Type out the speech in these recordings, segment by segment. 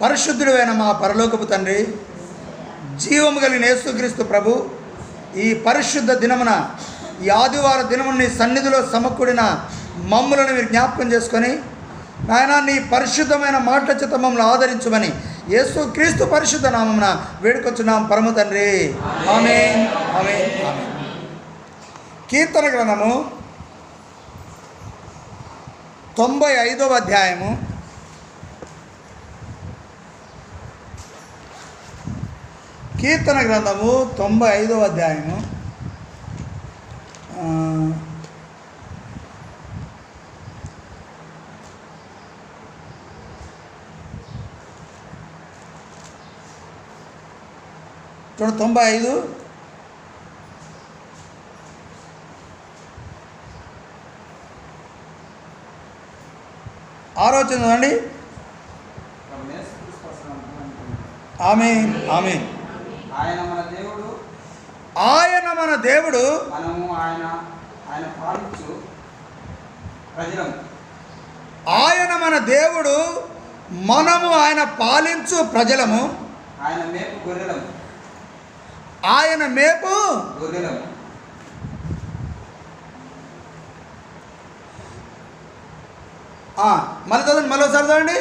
పరిశుద్ధుడైన మా పరలోకపు తండ్రి, జీవము కలిగిన యేసుక్రీస్తు ప్రభు, ఈ పరిశుద్ధ దినమున, ఈ ఆదివార దినమున నీ సన్నిధిలో సమకూడిన మమ్ములను మీరు జ్ఞాపకం చేసుకొని, నాయన నీ పరిశుద్ధమైన మాటల చేత మమ్మల్ని ఆదరించమని యేసుక్రీస్తు పరిశుద్ధ నామమున వేడుకొచ్చున్నాం పరమ తండ్రి. ఆమేన్, ఆమేన్, ఆమేన్. కీర్తన గ్రంథము 95వ అధ్యాయము కీర్తన గ్రంథము 95వ అధ్యాయము చూడండి, 95 ఆలోచన అండి. ఆమేన్, ఆమేన్. ఆయన మన దేవుడు, ఆయన మన దేవుడు, మనము ఆయన పాలించు ప్రజలము. ఆయన మన దేవుడు, మనము ఆయన పాలించు ప్రజలము. ఆయన మేపు గొర్రెలము, ఆయన మేపు గొర్రెలము. మళ్ళీ చదవండి, మరోసారి చదవండి.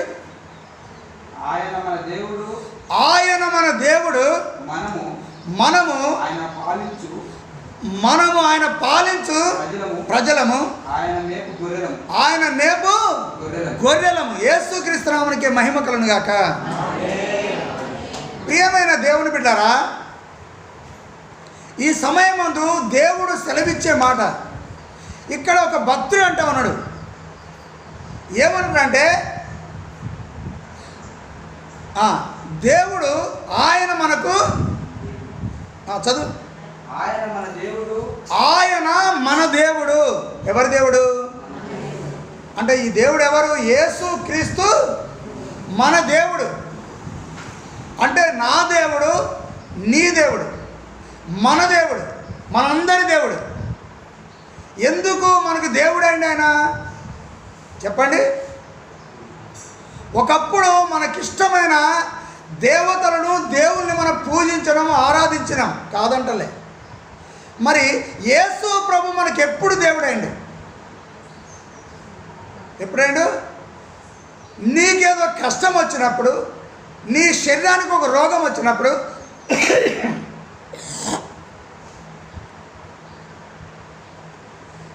ఆయన మన దేవుడు, ఆయన మన దేవుడు, మనము ఆయన పాలించు ప్రజలము. ఆయన మేపు గొర్రెలము, ఆయన మేపు గొర్రెలము. యేసుక్రీస్తు నామమునకే మహిమ కలుగును గాక. ప్రియమైన దేవుని బిడ్డారా, ఈ సమయమందు దేవుడు సెలవిచ్చే మాట. ఇక్కడ ఒక భక్తుడు అంటా ఉన్నాడు. ఏమన్నాడంటే, దేవుడు ఆయన మనకు చదువు. ఆయన మన దేవుడు, ఆయన మన దేవుడు. ఎవరి దేవుడు అంటే ఈ దేవుడు ఎవరు? యేసుక్రీస్తు మన దేవుడు. అంటే నా దేవుడు, నీ దేవుడు, మన దేవుడు, మనందరి దేవుడు. ఎందుకు మనకు దేవుడండి ఆయన చెప్పండి? ఒకప్పుడు మనకిష్టమైన దేవతలను, దేవుల్ని మనం పూజించడం, ఆరాధించడం కాదంటలే. మరి యేసు ప్రభు మనకి ఎప్పుడు దేవుడైండు? ఎప్పుడైండు? నీకేదో కష్టం వచ్చినప్పుడు, నీ శరీరానికి ఒక రోగం వచ్చినప్పుడు,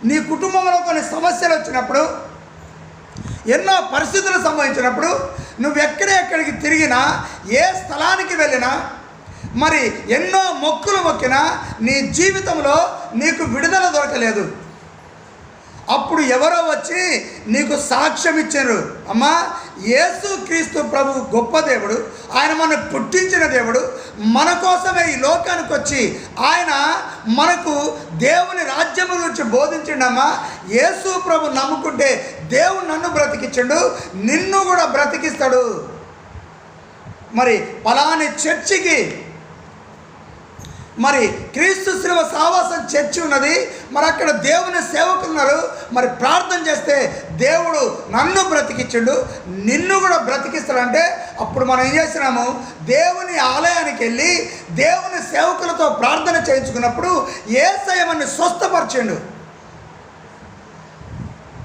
నీ కుటుంబంలో కొన్ని సమస్యలు వచ్చినప్పుడు, ఎన్నో పరిస్థితులు సంభవించినప్పుడు, నువ్వెక్కడికి తిరిగినా, ఏ స్థలానికి వెళ్ళినా, మరి ఎన్నో మొక్కులు మొక్కినా నీ జీవితంలో నీకు విడుదల దొరకలేదు. అప్పుడు ఎవరో వచ్చి నీకు సాక్ష్యం ఇచ్చారు, అమ్మా యేసుక్రీస్తు ప్రభు గొప్ప దేవుడు, ఆయన మనం పుట్టించిన దేవుడు, మన కోసమే ఈ లోకానికి వచ్చి ఆయన మనకు దేవుని రాజ్యం గురించి బోధించిండమ్మా. యేసు ప్రభు నమ్ముకుంటే దేవుడు నన్ను బ్రతికించండు, నిన్ను కూడా బ్రతికిస్తాడు. మరి పలాని చర్చికి, మరి క్రీస్తు శిలువ సావాసం చర్చి ఉన్నది, మరి అక్కడ దేవుని సేవకులు ఉన్నారు. మరి ప్రార్థన చేస్తే దేవుడు నన్ను బ్రతికించండు, నిన్ను కూడా బ్రతికిస్తాడంటే అప్పుడు మనం ఏం చేసినాము? దేవుని ఆలయానికి వెళ్ళి దేవుని సేవకులతో ప్రార్థన చేయించుకున్నప్పుడు యేసయ్య మనల్ని స్వస్థపరచండు.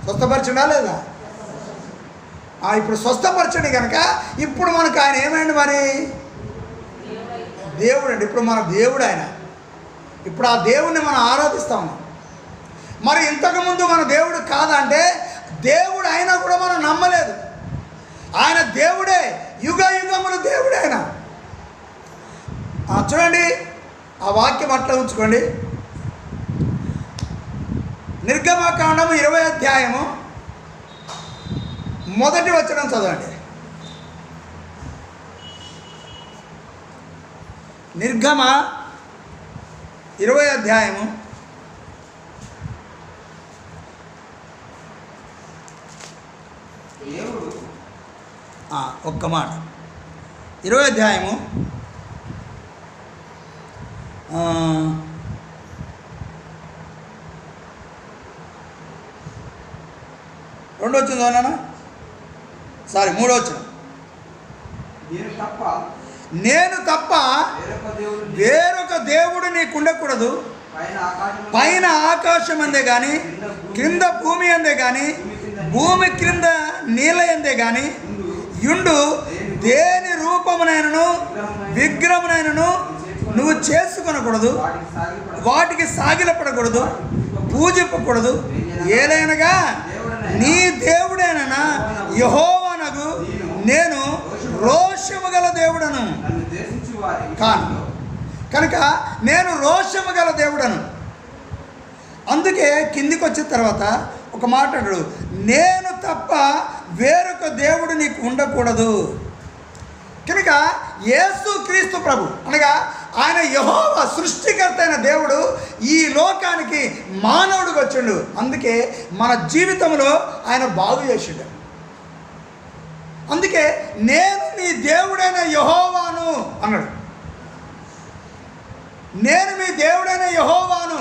స్వస్థపరచడా లేదా? ఇప్పుడు స్వస్థపరచండి కనుక ఇప్పుడు మనకు ఆయన ఏమైంది? మరి దేవుడు అండి. ఇప్పుడు మన దేవుడు ఆయన. ఇప్పుడు ఆ దేవుడిని మనం ఆరాధిస్తాము. మరి ఇంతకుముందు మన దేవుడు కాదంటే దేవుడు అయినా కూడా మనం నమ్మలేదు. ఆయన దేవుడే, యుగ యుగముల దేవుడే ఆయన. చూడండి, ఆ వాక్యం అట్లా ఉంచుకోండి. నిర్గమకాండము 20వ అధ్యాయము 1వ వచనం చదవండి. నిర్గమ 20వ అధ్యాయము ఒక్క మాట. 20వ అధ్యాయము 2వ వచనం, 3వ వచనం. నేను తప్ప వేరొక దేవుడు నీకు ఉండకూడదు. పైన ఆకాశం అందే కానీ, క్రింద భూమి అందే కానీ, భూమి క్రింద నీళ్ళ అందే కానీ యుండు దేని రూపమునైనను విగ్రహమునైనను నువ్వు చేసుకొనకూడదు, వాటికి సాగిలపడకూడదు, పూజింపకూడదు. ఏలైనగా నీ దేవుడైన యెహోవానగు నేను రోషము గల దేవుడను కాను. కనుక నేను రోషము గల దేవుడను. అందుకే కిందికి వచ్చిన తర్వాత ఒక మాట అంటాడు, నేను తప్ప వేరొక దేవుడు నీకు ఉండకూడదు. కనుక యేసు క్రీస్తు ప్రభు అనగా ఆయన యెహోవా సృష్టికర్త అయిన దేవుడు ఈ లోకానికి మానవుడికి వచ్చిండు. అందుకే మన జీవితంలో ఆయన బాగు చేసిండు. అందుకే నేను నీ దేవుడైన యెహోవాను అన్నాడు. నేను మీ దేవుడైన యెహోవాను.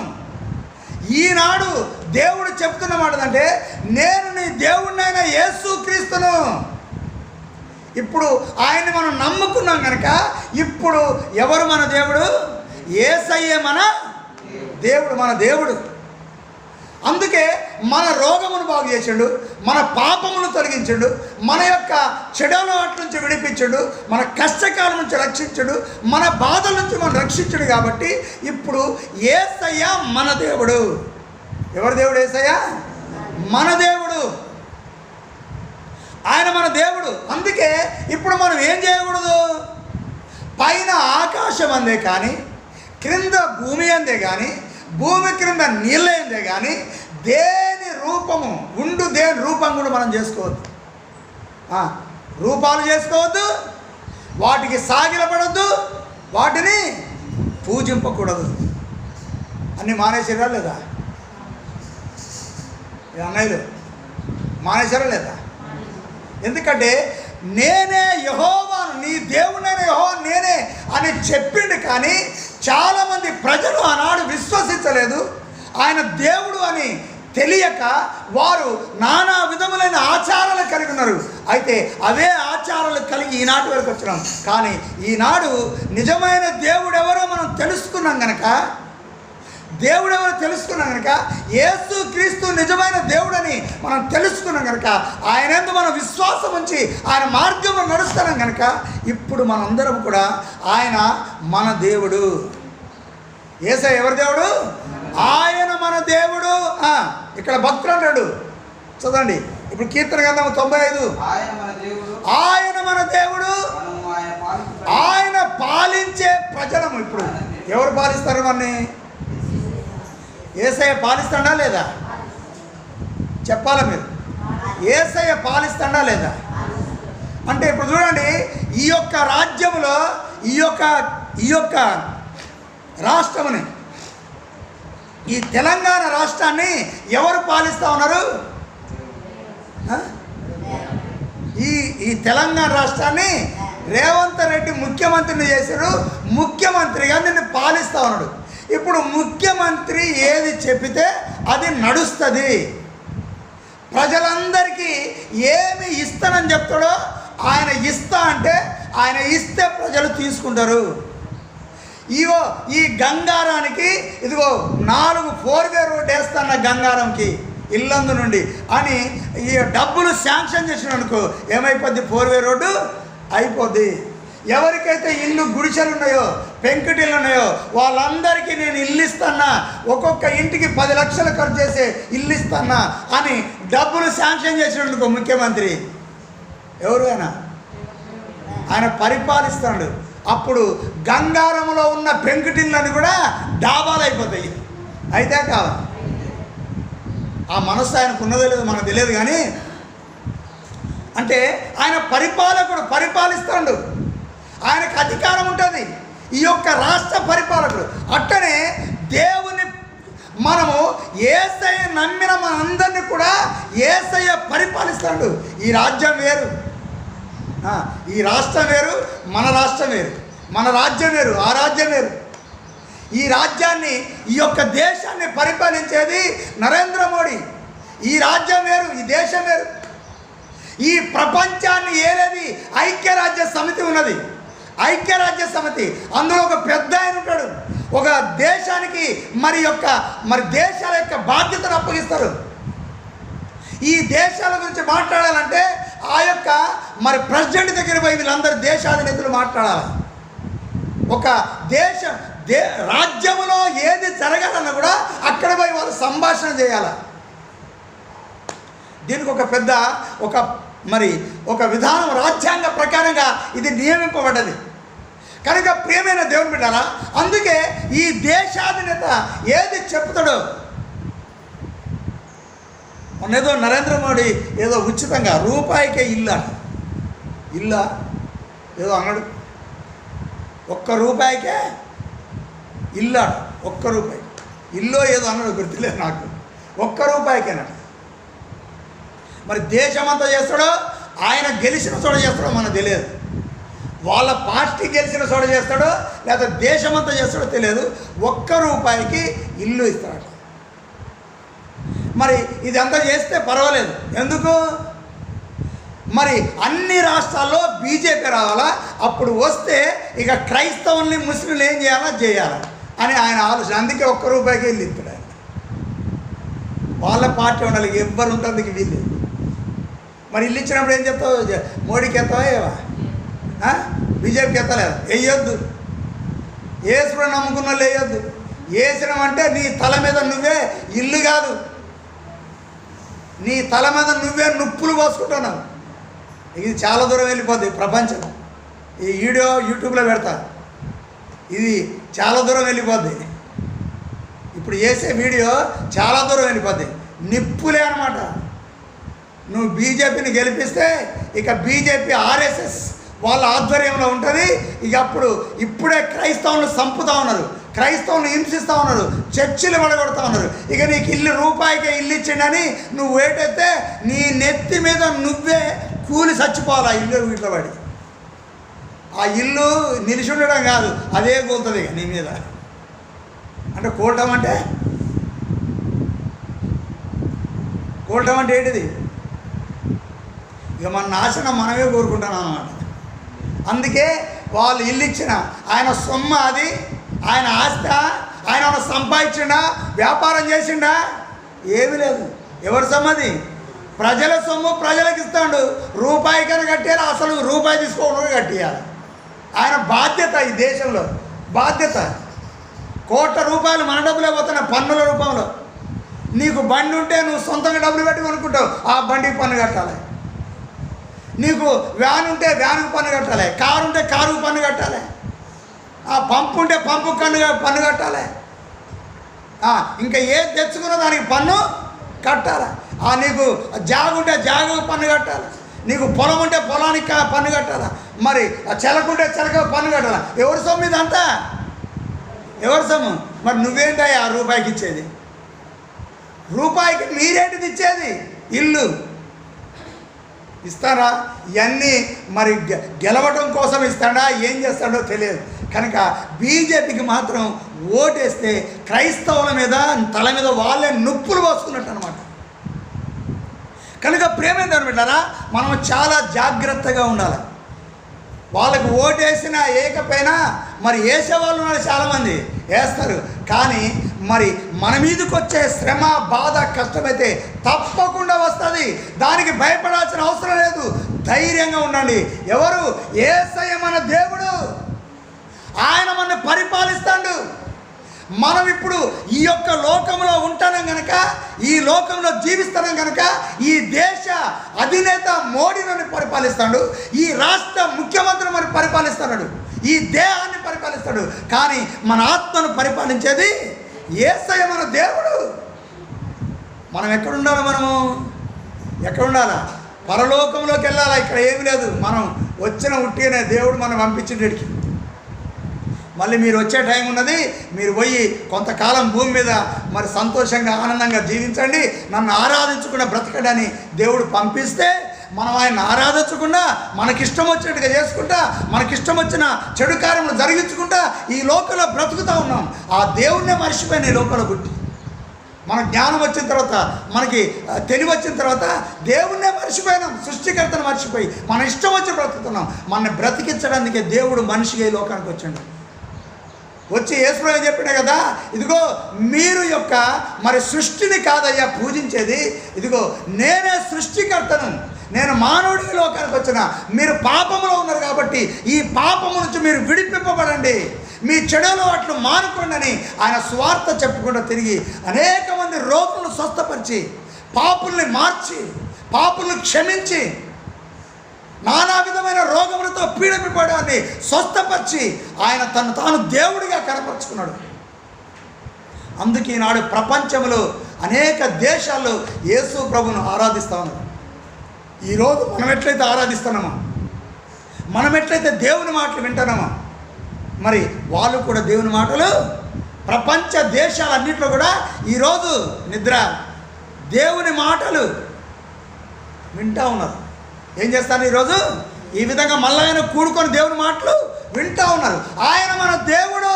ఈనాడు దేవుడు చెప్తున్న మాట అంటే నేను నీ దేవుడినైన యేసు క్రీస్తును. ఇప్పుడు ఆయన్ని మనం నమ్ముకున్నాం కనుక ఇప్పుడు ఎవరు మన దేవుడు? యేసయ్యే మన దేవుడు, మన దేవుడు. అందుకే మన రోగమును బాగు చేసిండు, మన పాపమును తొలగించండు, మన యొక్క చెడుల వాటి నుంచి విడిపించడు, మన కష్టకాలం నుంచి రక్షించడు, మన బాధల నుంచి మనం రక్షించడు. కాబట్టి ఇప్పుడు యేసయ్య మన దేవుడు. ఎవరి దేవుడు? యేసయ్య మన దేవుడు. ఆయన మన దేవుడు. అందుకే ఇప్పుడు మనం ఏం చేయకూడదు? పైన ఆకాశం అందే కానీ, క్రింద భూమి అందే కానీ, భూమి క్రింద నీళ్ళ అందే కానీ దేని రూపము ఉండు, దేని రూపం కూడా మనం చేసుకోవద్దు. రూపాలు చేసుకోవద్దు, వాటికి సాగిలపడద్దు, వాటిని పూజింపకూడదు. అన్నీ మానేసారా లేదా? అన్నయ్యలు మానేసారా లేదా? ఎందుకంటే నేనే యెహోవాను, నీ దేవుడైన యెహోవా నేనే అని చెప్పిండు. కానీ చాలామంది ప్రజలు ఆనాడు విశ్వసించలేదు. ఆయన దేవుడు అని తెలియక వారు నానా విధములైన ఆచారాలు కలిగి ఉన్నారు. అయితే అవే ఆచారాలు కలిగి ఈనాటి వరకు వచ్చినాం. కానీ ఈనాడు నిజమైన దేవుడు ఎవరో మనం తెలుసుకున్నాం కనుక, దేవుడు ఎవరో తెలుసుకున్నాం కనుక, యేసు క్రీస్తు నిజమైన దేవుడని మనం తెలుసుకున్నాం కనుక, ఆయన యందు మనం విశ్వాసం ఉంచి ఆయన మార్గంలో నడుస్తున్నాం కనుక ఇప్పుడు మనందరం కూడా ఆయన మన దేవుడు. యేసయ్య ఎవరి దేవుడు? ఆయన మన దేవుడు. ఇక్కడ భక్తుడు అంటాడు, చదవండి ఇప్పుడు కీర్తన గ్రంథం 95. ఆయన మన దేవుడు, ఆయన పాలించే ప్రజలము. ఇప్పుడు ఎవరు పాలిస్తారు మనని? యేసయ్య పాలిస్తాడా లేదా? చెప్పాలా మీరు? యేసయ్య పాలిస్తాడా లేదా? అంటే ఇప్పుడు చూడండి, ఈ యొక్క రాజ్యంలో ఈ యొక్క రాష్ట్రముని, ఈ తెలంగాణ రాష్ట్రాన్ని ఎవరు పాలిస్తూ ఉన్నారు? ఈ తెలంగాణ రాష్ట్రాన్ని రేవంత్ రెడ్డి ముఖ్యమంత్రిని చేశారు. ముఖ్యమంత్రిగా నిన్ను పాలిస్తూ ఉన్నాడు. ఇప్పుడు ముఖ్యమంత్రి ఏది చెప్పితే అది నడుస్తుంది. ప్రజలందరికీ ఏమి ఇస్తానని చెప్తాడో ఆయన ఇస్తా అంటే ఆయన ఇస్తే ప్రజలు తీసుకుంటారు. ఈ గంగారానికి ఇదిగో 4 4-వే రోడ్డు వేస్తాన్న గంగారంకి ఇల్లందు నుండి అని ఈ డబ్బులు శాంక్షన్ చేసిన అనుకో ఏమైపోద్ది? 4-వే రోడ్డు అయిపోద్ది. ఎవరికైతే ఇల్లు గుడిసెలు ఉన్నాయో, పెంకుటిల్లు ఉన్నాయో వాళ్ళందరికీ నేను ఇల్లు ఇస్తానా, ఒక్కొక్క ఇంటికి 10 లక్షలు ఖర్చు చేసే ఇల్లు ఇస్తానా అని డబ్బులు శాంక్షన్ చేసినందుకు ముఖ్యమంత్రి ఎవరు? ఆయన పరిపాలిస్తాడు. అప్పుడు గంగారంలో ఉన్న పెంకుటిళ్ళని కూడా డాబాలు అయిపోతాయి. అయితే కావాలి, ఆ మనస్సు ఆయనకు ఉన్నదో లేదో మనకు తెలియదు. కానీ అంటే ఆయన పరిపాలకుడు, పరిపాలిస్తాడు, ఆయనకు అధికారం ఉంటుంది. ఈ యొక్క రాష్ట్ర పరిపాలకుడు. అట్టనే దేవుని మనము యేసయ్య నమ్మిన మనందరినీ కూడా యేసయ్య పరిపాలిస్తాడు. ఈ రాజ్యం వేరు, ఈ రాష్ట్రం వేరు, మన రాష్ట్రం వేరు, మన రాజ్యం వేరు, ఆ రాజ్యం వేరు. ఈ రాజ్యాన్ని, ఈ యొక్క దేశాన్ని పరిపాలించేది నరేంద్ర మోడీ. ఈ రాజ్యం వేరు, ఈ దేశం వేరు. ఈ ప్రపంచాన్ని ఏలేది ఐక్యరాజ్య సమితి ఉన్నది. ఐక్యరాజ్య సమితి, అందులో ఒక పెద్ద ఆయన ఉంటాడు. ఒక దేశానికి మరి దేశాల యొక్క బాధ్యతను అప్పగిస్తారు. ఈ దేశాల గురించి మాట్లాడాలంటే ఆ యొక్క మరి ప్రెసిడెంట్ దగ్గర పోయి వీళ్ళందరూ దేశాధినేతలు మాట్లాడాలి. ఒక రాజ్యంలో ఏది జరగాలన్నా కూడా అక్కడ పోయి వాళ్ళు సంభాషణ చేయాలి. దీనికి ఒక పెద్ద ఒక విధానం రాజ్యాంగ ప్రకారంగా ఇది నియమింపబడ్డది. కనుక ప్రియమైన దేవుని బిడ్డలారా, అందుకే ఈ దేశాధినేత ఏది చెప్తాడో, మొన్నేదో నరేంద్ర మోడీ ఏదో ఉచితంగా రూపాయికే ఇల్లా ఏదో అన్నాడు. ₹1 ఇల్లాడు. ₹1 ఇల్లు ఏదో అన్నాడు, గుర్తులేదు నాకు. ₹1కేనాడు. మరి దేశమంతా చేస్తాడో, ఆయన గెలిచిన చోట చేస్తాడో మనకు తెలియదు. వాళ్ళ పార్టీ గెలిచిన చోట చేస్తాడో లేదా దేశమంతా చేస్తాడో తెలియదు. ₹1కి ఇల్లు ఇస్తాడు. మరి ఇదంతా చేస్తే పర్వాలేదు. ఎందుకు? మరి అన్ని రాష్ట్రాల్లో బీజేపీ రావాలా, అప్పుడు వస్తే ఇక క్రైస్తవుల్ని ముస్లింలు ఏం చేయాలా అని ఆయన ఆలోచన. అందుకే ₹1 ఇల్లు ఇస్తాడు ఆయన. వాళ్ళ పార్టీ ఉండాలి, ఎవ్వరు ఉంటుంది వీళ్ళు. మరి ఇల్లు ఇచ్చినప్పుడు ఏం చెప్తావు? మోడీకి ఎత్తావా ఏవా? బీజేపీకి ఎత్తలేదు. వేయొద్దు. ఏసుడు నమ్ముకున్న వాళ్ళు వేయొద్దు. వేసినాం అంటే నీ తల మీద నువ్వే ఇల్లు కాదు, నీ తల మీద నువ్వే నుప్పులు పోసుకుంటున్నావు. ఇది చాలా దూరం వెళ్ళిపోద్ది ప్రపంచం. ఈ వీడియో యూట్యూబ్లో పెడతా. ఇది చాలా దూరం వెళ్ళిపోద్ది. ఇప్పుడు చేసే వీడియో చాలా దూరం వెళ్ళిపోద్ది. నిప్పులే అన్నమాట. నువ్వు బీజేపీని గెలిపిస్తే ఇక బీజేపీ ఆర్ఎస్ఎస్ వాళ్ళ ఆధ్వర్యంలో ఉంటుంది. ఇక ఇప్పుడే క్రైస్తవులను చంపుతూ ఉన్నారు, క్రైస్తవులను హింసిస్తూ ఉన్నారు, చర్చిలు పడగొడతా ఉన్నారు. ఇక నీకు ₹1కే ఇల్లు ఇచ్చిండని నువ్వు వేటైతే నీ నెత్తి మీద నువ్వే కూలి చచ్చిపోవాలి. ఆ ఇల్లు వీటిలో పడి ఆ ఇల్లు నిలిచి ఉండడం కాదు, అదే కూలుతుంది ఇక నీ మీద. అంటే కూలటం అంటే ఏంటిది? ఇక మన నాశనం మనమే కోరుకుంటున్నాం అన్నమాట. అందుకే వాళ్ళు ఇల్లు ఇచ్చిన ఆయన సొమ్ము, అది ఆయన ఆస్తి, ఆయన సంపాదించిండా, వ్యాపారం చేసిండా? ఏమీ లేదు. ఎవరి సొమ్ము అది? ప్రజల సొమ్ము. ప్రజలకు ఇస్తాడు. ₹1కైనా కట్టేయాలి, అసలు ₹1 తీసుకోవడం కట్టేయాలి. ఆయన బాధ్యత ఈ దేశంలో, బాధ్యత. ₹1,00,00,000 మన డబ్బులే పోతున్నాయి పన్నుల రూపంలో. నీకు బండి ఉంటే నువ్వు సొంతంగా డబ్బులు పెట్టి కొనుక్కుంటావు, ఆ బండికి పన్ను కట్టాలి. నీకు వ్యాన్ ఉంటే వ్యాన్కి పన్ను కట్టాలి, కారు ఉంటే కారుకు పన్ను కట్టాలి, ఆ పంపు ఉంటే పంపుకు పన్ను కట్టాలి. ఇంకా ఏది తెచ్చుకున్నా దానికి పన్ను కట్టాలి. నీకు జాగు ఉంటే జాగుకు పన్ను కట్టాలి, నీకు పొలం ఉంటే పొలానికి పన్ను కట్టాలి, మరి చెలకుంటే చెలకు పన్ను కట్టాలి. ఎవరి సొమ్ము ఇదంతా? ఎవరి సొమ్ము? మరి నువ్వేంటా ₹1 ఇచ్చేది? ₹1కి మీరేంటిది ఇచ్చేది? ఇల్లు ఇస్తారా? ఇవన్నీ మరి గెలవడం కోసం ఇస్తాడా, ఏం చేస్తాడో తెలియదు. కనుక బీజేపీకి మాత్రం ఓటేస్తే క్రైస్తవుల మీద తల మీద వాళ్ళే నొప్పులు పోసుకున్నట్టు అనమాట. కనుక ప్రేమేందని బిడ్డారా, మనం చాలా జాగ్రత్తగా ఉండాలి. వాళ్ళకు ఓటేసినా ఏకపోయినా మరి వేసేవాళ్ళు ఉన్నారు, చాలామంది వేస్తారు. కానీ మరి మన మీదకి వచ్చే శ్రమ, బాధ, కష్టమైతే తప్పకుండా వస్తుంది. దానికి భయపడాల్సిన అవసరం లేదు. ధైర్యంగా ఉండండి. ఎవరు? యేసయ్య మన దేవుడు. ఆయన మనల్ని పరిపాలిస్తాడు. మనం ఇప్పుడు ఈ యొక్క లోకంలో ఉంటున్నాం కనుక, ఈ లోకంలో జీవిస్తున్నాం కనుక ఈ దేశ అధినేత మోడీ నన్ను పరిపాలిస్తాడు, ఈ రాష్ట్ర ముఖ్యమంత్రి మరి పరిపాలిస్తున్నాడు, ఈ దేహాన్ని పరిపాలిస్తాడు. కానీ మన ఆత్మను పరిపాలించేది యేసయ్య మన దేవుడు. మనం ఎక్కడుండాలి? మనము ఎక్కడుండాలా? పరలోకంలోకి వెళ్ళాలా? ఇక్కడ ఏమి లేదు. మనం వచ్చిన ఉట్టిగానే దేవుడు మనం పంపించేటికి. మళ్ళీ మీరు వచ్చే టైం ఉన్నది. మీరు పోయి కొంతకాలం భూమి మీద మరి సంతోషంగా ఆనందంగా జీవించండి, నన్ను ఆరాధించకుండా బ్రతకడని దేవుడు పంపిస్తే మనం ఆయన ఆరాధించకుండా మనకిష్టం వచ్చినట్టుగా చేసుకుంటా, మనకిష్టం వచ్చిన చెడు కార్యములు జరిగించుకుంటా ఈ లోకంలో బ్రతుకుతూ ఉన్నాం. ఆ దేవుణ్ణే మర్చిపోయిన ఈ లోకంలో పుట్టి మన జ్ఞానం వచ్చిన తర్వాత, మనకి తెలివి వచ్చిన తర్వాత దేవుణ్ణే మర్చిపోయినాం. సృష్టికర్తను మర్చిపోయి మన ఇష్టం వచ్చి బ్రతుకుతున్నాం. మనని బ్రతికించడానికే దేవుడు మనిషిగా ఈ లోకానికి వచ్చాడు. వచ్చి యేసుప్రభువు చెప్పినా కదా, ఇదిగో మీరు యొక్క మరి సృష్టిని కాదయ్యా పూజించేది, ఇదిగో నేనే సృష్టికర్తను, నేను మానవుడికి లోకానికి వచ్చిన, మీరు పాపంలో ఉన్నారు కాబట్టి ఈ పాపము నుంచి మీరు విడిపింపబడండి, మీ చెడులో అట్లు మానుకోండి అని ఆయన స్వార్థ చెప్పుకుంటూ తిరిగి అనేక మంది రోగులను స్వస్థపరిచి, పాపుల్ని మార్చి, పాపుల్ని క్షమించి, నానా విధమైన రోగములతో పీడిపడడాన్ని స్వస్థపరిచి ఆయన తను తాను దేవుడిగా కనపరుచుకున్నాడు. అందుకే ఈనాడు ప్రపంచంలో అనేక దేశాల్లో యేసు ప్రభువును ఆరాధిస్తూ ఉన్నారు. ఈరోజు మనం ఎట్లయితే ఆరాధిస్తున్నామో, మనం ఎట్లయితే దేవుని మాటలు వింటున్నామో, మరి వాళ్ళు కూడా దేవుని మాటలు ప్రపంచ దేశాలన్నింటిలో కూడా ఈరోజు నిద్ర దేవుని మాటలు వింటూ ఉన్నారు. ఏం చేస్తారు? ఈరోజు ఈ విధంగా మళ్ళీ ఆయన కూడుకొని దేవుని మాటలు వింటూ ఉన్నారు. ఆయన మన దేవుడు,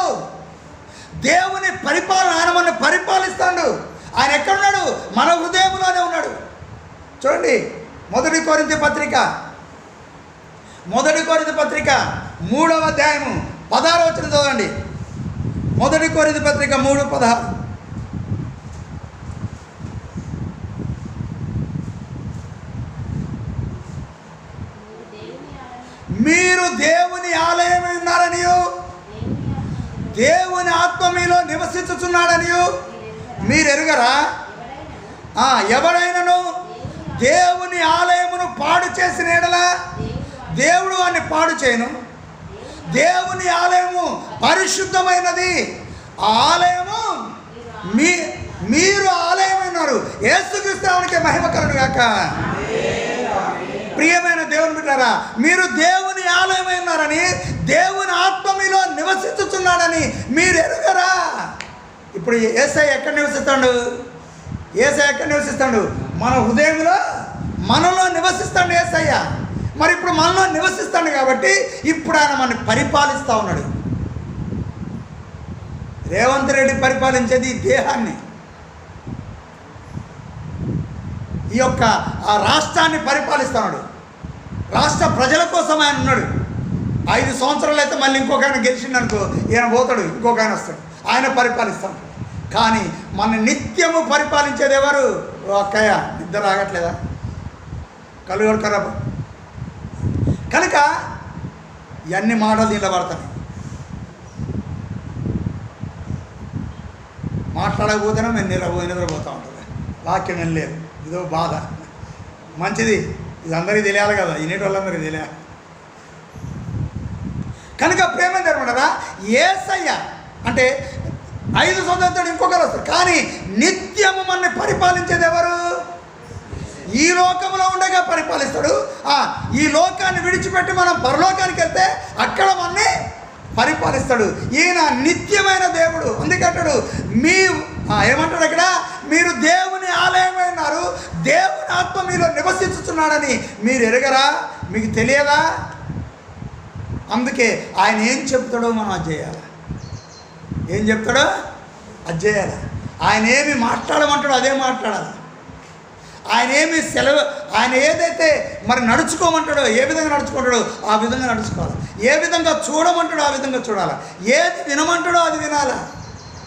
దేవుని పరిపాలన, ఆయన మనల్ని పరిపాలిస్తాడు. ఆయన ఎక్కడున్నాడు? మన హృదయంలోనే ఉన్నాడు. చూడండి, మొదటి కొరింథీ పత్రిక 3వ అధ్యాయము 16వ వచనం చదవండి. మొదటి కొరింథీ పత్రిక 3:16. మీరు దేవుని ఆలయమై ఉన్నారనియు, దేవుని ఆత్మ మీలో నివసించుచున్నాడనియు మీరు ఎరుగరా? ఎవడైనను దేవుని ఆలయమును పాడు చేసిన యెడల దేవుడు వాడిని పాడు చేయను. దేవుని ఆలయము పరిశుద్ధమైనది. ఆ ఆలయము మీరు ఆలయమైనారు. యేసుక్రీస్తుకే మహిమ కలుగును గాక. ప్రియమైన దేవుని బిడ్డలారా, మీరు దేవుని ఆలయమై ఉన్నారని, దేవుని ఆత్మ మీలో నివసించుచున్నాడని మీరు ఎరుగరా? ఇప్పుడు యేసయ్య ఎక్కడ నివసిస్తాడు? యేసయ్య ఎక్కడ నివసిస్తాడు? మన హృదయంలో, మనలో నివసిస్తాడు యేసయ్య. మరి ఇప్పుడు మనలో నివసిస్తాడు కాబట్టి ఇప్పుడు ఆయన మనని పరిపాలిస్తూ ఉన్నాడు. రేవంత్ రెడ్డి పరిపాలించేది ఈ దేహాన్ని, ఈ యొక్క ఆ రాష్ట్రాన్ని పరిపాలిస్తున్నాడు. రాష్ట్ర ప్రజల కోసం ఆయన ఉన్నాడు. 5 సంవత్సరాలు అయితే మళ్ళీ ఇంకొక ఆయన గెలిచిండనుకో, ఈయన పోతాడు, ఇంకొక ఆయన వస్తాడు, ఆయన పరిపాలిస్తాడు. కానీ మన నిత్యము పరిపాలించేది ఎవరు? అక్కయ్య నిద్ర రాగట్లేదా? కళ్ళు కొడుకరాబు. కనుక ఇవన్నీ మాటలు నిలబడతాయి. మాట్లాడకపోతేనే మేము నిద్రపోతూ ఉంటుంది. వాక్యం వెళ్ళలేదు, ఇదో బాధ. మంచిది, ఇది అందరికీ తెలియాలి కదా, ఇన్నిటి వాళ్ళందరికీ తెలియాలి. కనుక ప్రేమ జరగడరా, యేసయ్య అంటే 5 సంవత్సరాలు ఇంకొకరు వస్తారు, కానీ నిత్యము మనల్ని పరిపాలించేది ఎవరు? ఈ లోకంలో ఉండగా పరిపాలిస్తాడు. ఈ లోకాన్ని విడిచిపెట్టి మనం పరలోకానికి వెళ్తే అక్కడ మనల్ని పరిపాలిస్తాడు. ఈయన నిత్యమైన దేవుడు. అందుకంటాడు, ఏమంటాడు అక్కడ? మీరు దేవుని ఆలయమై ఉన్నారు, దేవుని ఆత్మ మీలో నివసించుతున్నాడని మీరు ఎరగరా? మీకు తెలియదా? అందుకే ఆయన ఏం చెప్తాడో మనం అది చేయాలి. ఏం చెప్తాడో అది చేయాలి. ఆయన ఏమి మాట్లాడమంటాడో అదే మాట్లాడాలి. ఆయన ఏమి ఆయన ఏదైతే మరి నడుచుకోమంటాడో, ఏ విధంగా నడుచుకుంటాడో ఆ విధంగా నడుచుకోవాలి. ఏ విధంగా చూడమంటాడో ఆ విధంగా చూడాలి. ఏది వినమంటాడో అది వినాలి.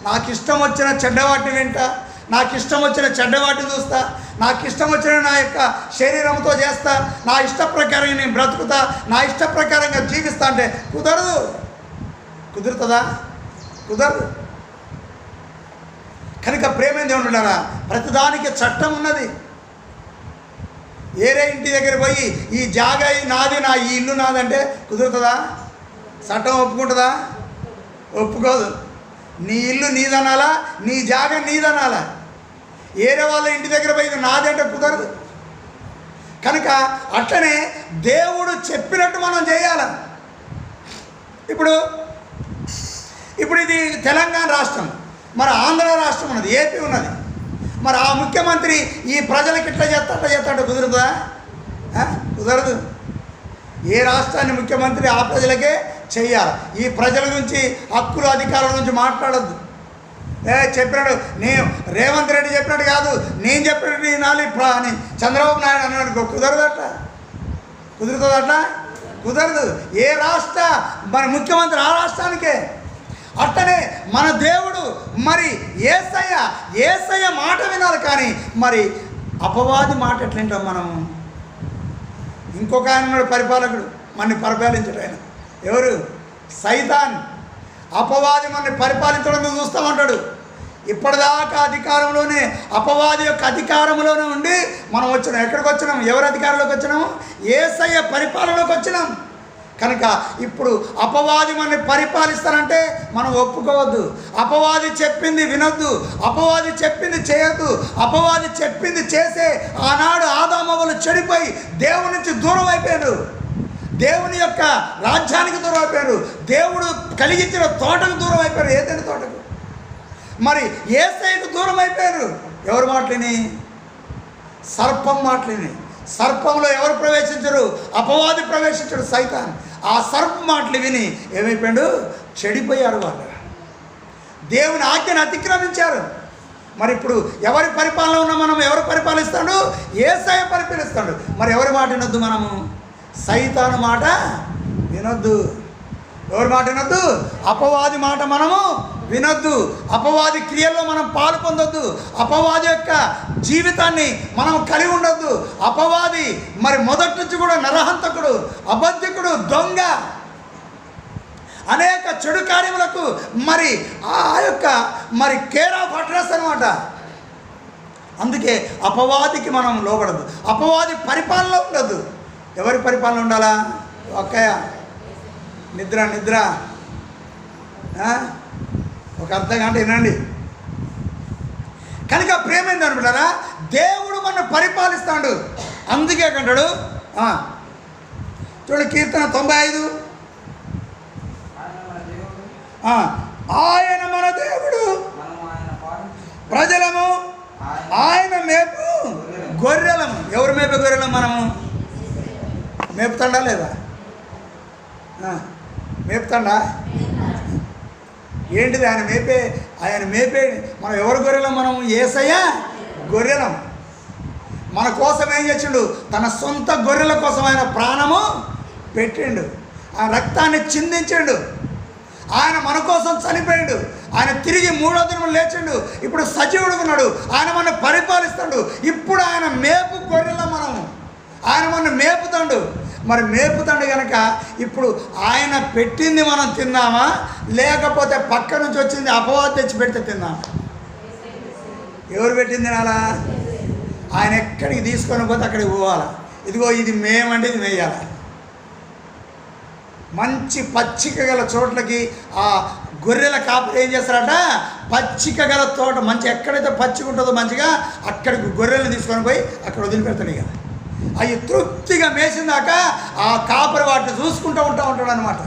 నాకు ఇష్టం వచ్చిన చెడ్డవాటిని వింటా, నాకు ఇష్టం వచ్చిన చెడ్డవాటిని చూస్తా, నాకు ఇష్టం వచ్చిన నా యొక్క శరీరంతో చేస్తా, నా ఇష్ట ప్రకారంగా నేను బ్రతుకుతా, నా ఇష్ట ప్రకారంగా జీవిస్తా అంటే కుదరదు. కుదురుతుందా? కుదరదు. కనుక ప్రేమ దేవుడు ఉన్నారా, ప్రతిదానికి చట్టం ఉన్నది. ఏరే ఇంటి దగ్గర పోయి ఈ జాగా నాది, నా ఈ ఇల్లు నాదంటే కుదురుతుందా? చట్టం ఒప్పుకుంటుందా? ఒప్పుకోదు. నీ ఇల్లు నీదనాలా, నీ జాగా నీదనాలా. ఏరే వాళ్ళ ఇంటి దగ్గర పోయి నాది అంటే కుదరదు. కనుక అట్లనే దేవుడు చెప్పినట్టు మనం చేయాలి. ఇప్పుడు ఇది తెలంగాణ రాష్ట్రం, మరి ఆంధ్ర రాష్ట్రం ఉన్నది, ఏపీ ఉన్నది. మరి ఆ ముఖ్యమంత్రి ఈ ప్రజలకు ఇట్లా చేస్తాడు కుదురుతుందా? కుదరదు. ఏ రాష్ట్రాన్ని ముఖ్యమంత్రి ఆ ప్రజలకే చెయ్యాలి. ఈ ప్రజల గురించి, హక్కులు అధికారుల గురించి మాట్లాడద్దు. చెప్పినాడు, నేను రేవంత్ రెడ్డి చెప్పినట్టు కాదు, నేను చెప్పినట్టు వినాలి అని చంద్రబాబు నాయుడు అన్నాడు. కుదరదట, కుదురుతుందట, కుదరదు. ఏ రాష్ట్ర మన ముఖ్యమంత్రి ఆ రాష్ట్రానికే. అట్టనే మన దేవుడు మరి యేసయ్య మాట వినాలి, కానీ మరి అపవాది మాట ఎట్లంటాం మనం? ఇంకొక ఆయన ఉన్నాడు పరిపాలకుడు, మనని పరిపాలించడు. ఆయన ఎవరు? సైతాన్. అపవాది మనని పరిపాలించడం నువ్వు చూస్తామంటాడు. ఇప్పటిదాకా అధికారంలోనే, అపవాది యొక్క అధికారంలోనే ఉండి మనం వచ్చినాం. ఎక్కడికి వచ్చినాం? ఎవరి అధికారంలోకి వచ్చినాము? యేసయ్య పరిపాలనలోకి వచ్చినాం. కనుక ఇప్పుడు అపవాది మనని పరిపాలిస్తానంటే మనం ఒప్పుకోవద్దు. అపవాది చెప్పింది వినొద్దు, అపవాది చెప్పింది చేయొద్దు. అపవాది చెప్పింది చేసే ఆనాడు ఆదామవ్వలు చెడిపోయి దేవుని నుంచి దూరం అయిపోయారు, దేవుని యొక్క రాజ్యానికి దూరం అయిపోయారు, దేవుడు కలిగించిన తోటకు దూరం అయిపోయారు, ఏదైనా తోటకు. మరి యేసయ్యకు దూరం అయిపోయారు. ఎవరు మాటలిని? సర్పం మాటలిని. సర్పంలో ఎవరు ప్రవేశించరు? అపవాది ప్రవేశించడు, సైతాన్. ఆ సర్ప మాటలు విని ఏమైపోయాడు? చెడిపోయారు వాళ్ళు. దేవుని ఆజ్ఞను అతిక్రమించారు. మరి ఇప్పుడు ఎవరి పరిపాలన ఉన్నా మనం? ఎవరు పరిపాలిస్తాడు? యేసయ్య పరిపాలిస్తాడు. మరి ఎవరి మాట వినొద్దు మనము? సైతాను మాట వినొద్దు. ఎవరి మాట వినొద్దు? అపవాది మాట మనము వినొద్దు. అపవాది క్రియల్లో మనం పాలు పొందొద్దు. అపవాది యొక్క జీవితాన్ని మనం కలిగి ఉండొద్దు. అపవాది మరి మొదటి నుంచి కూడా నరహంతకుడు, అబద్ధికుడు, దొంగ, అనేక చెడు కార్యములకు మరి ఆ యొక్క మరి కేర్ ఆఫ్ అడ్రస్ అనమాట. అందుకే అపవాదికి మనం లోబడదు. అపవాది పరిపాలనలో ఉండదు. ఎవరి పరిపాలన ఉండాలా? ఒక్కయ్య నిద్ర ఒక అర్థం గంట వినండి. కనుక ప్రేమైంది అనుకుంటారా? దేవుడు మన పరిపాలిస్తాడు. అందుకే కంటాడు, చూడు కీర్తన 95, ఆయన మన దేవుడు, ప్రజలము ఆయన మేపు గొర్రెలము. ఎవరు మేపే గొర్రెలం? మనము మేపుతాడా లేదా? మేపుతాడా? ఏంటిది ఆయన మేపే మనం ఎవరు గొర్రెలం? మనం యేసయ్య గొర్రెలం. మన కోసం ఏం చేసిండు? తన సొంత గొర్రెల కోసం ఆయన ప్రాణము పెట్టిండు, ఆ రక్తాన్ని చిందించాడు. ఆయన మన కోసం చనిపోయాడు. ఆయన తిరిగి 3వ దినం లేచిండు. ఇప్పుడు సజీవుడు ఉన్నాడు. ఆయన మన పరిపాలిస్తాడు. ఇప్పుడు ఆయన మేపు గొర్రెలం మనము. ఆయన మన మేపుతాడు. మరి మేపుతాడు కనుక ఇప్పుడు ఆయన పెట్టింది మనం తిందామా, లేకపోతే పక్క నుంచి వచ్చింది అపవాది తెచ్చి పెడితే తిందామా? ఎవరు పెట్టింది తినాలా? ఆయన ఎక్కడికి తీసుకొని పోతే అక్కడికి పోవాలా. ఇదిగో ఇది మేమంటే ఇది మేయాలా. మంచి పచ్చిక గల చోట్లకి ఆ గొర్రెల కాపులు ఏం చేస్తారట? పచ్చిక గల తోట, మంచి ఎక్కడైతే పచ్చిక ఉంటుందో మంచిగా అక్కడికి గొర్రెలను తీసుకొని పోయి అక్కడ వదిలిపెడతాడు. ఇక అవి తృప్తిగా మేసిందాక ఆ కాపరి వాటిని చూసుకుంటూ ఉంటాడు అనమాట.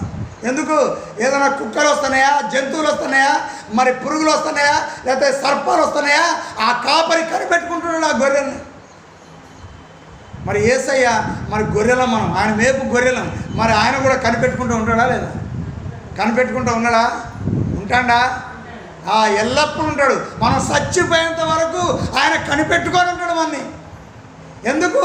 ఎందుకు? ఏదైనా కుక్కలు వస్తున్నాయా, జంతువులు వస్తున్నాయా, మరి పురుగులు వస్తున్నాయా, లేకపోతే సర్పాలు వస్తున్నాయా, ఆ కాపరి కనిపెట్టుకుంటున్నాడు ఆ గొర్రెల్ని. మరి యేసయ్య మరి గొర్రెలం మనం, ఆయన మేపు గొర్రెలం. మరి ఆయన కూడా కనిపెట్టుకుంటూ ఉంటాడా లేదా? కనిపెట్టుకుంటూ ఉన్నాడా? ఉంటాడా? ఎల్లప్పుడూ ఉంటాడు. మనం చచ్చిపోయేంత వరకు ఆయన కనిపెట్టుకొని ఉంటాడు మనని. ఎందుకు?